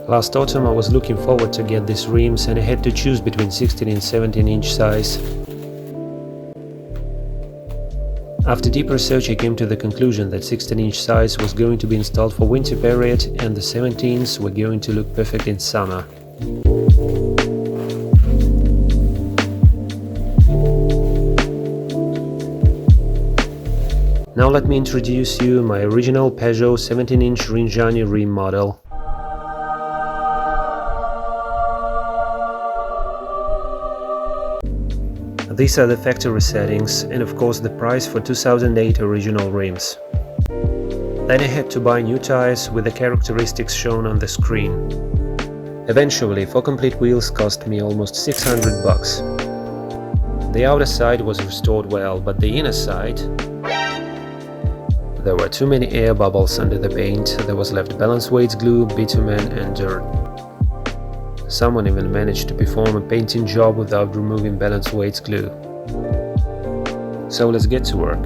Last autumn I was looking forward to get these rims and I had to choose between 16 and 17 inch size. After deep research I came to the conclusion that 16 inch size was going to be installed for winter period and the 17s were going to look perfect in summer. Now let me introduce you my original Peugeot 17 inch Rinjani rim model. These are the factory settings and of course the price for 2008 original rims. Then I had to buy new tires with the characteristics shown on the screen. Eventually 4 complete wheels cost me almost 600 bucks. The outer side was restored well, but the inner side... There were too many air bubbles under the paint, there was left balance weights glue, bitumen and dirt. Someone even managed to perform a painting job without removing balance weights glue. So let's get to work.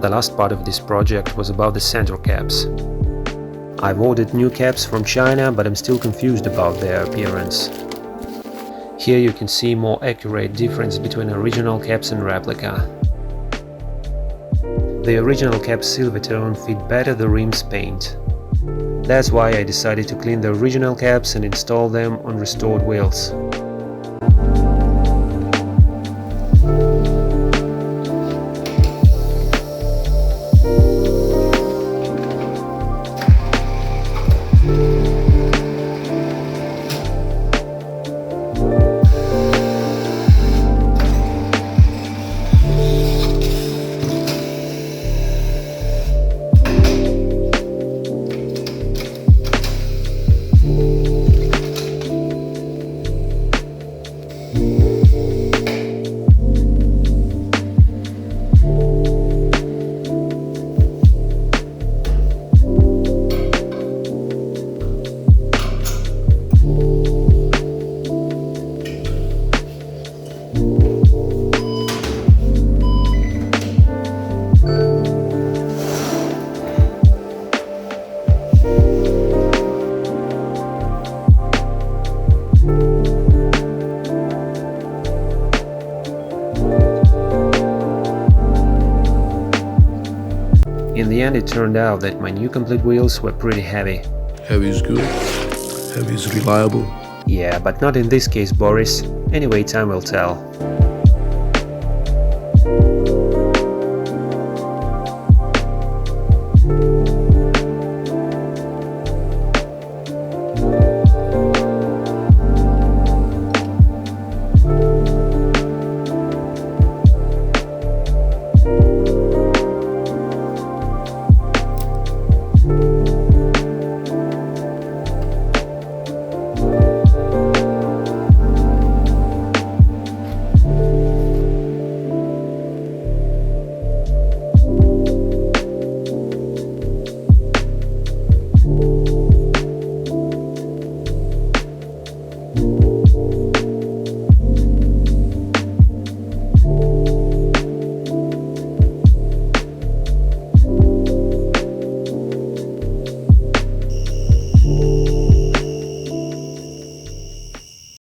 The last part of this project was about the center caps. I've ordered new caps from China, but I'm still confused about their appearance. Here you can see more accurate difference between original caps and replica. The original cap's silver tone fit better the rim's paint. That's why I decided to clean the original caps and install them on restored wheels. In the end, it turned out that my new complete wheels were pretty heavy. Heavy is good. Heavy is reliable. Yeah, but not in this case, Boris. Anyway, time will tell.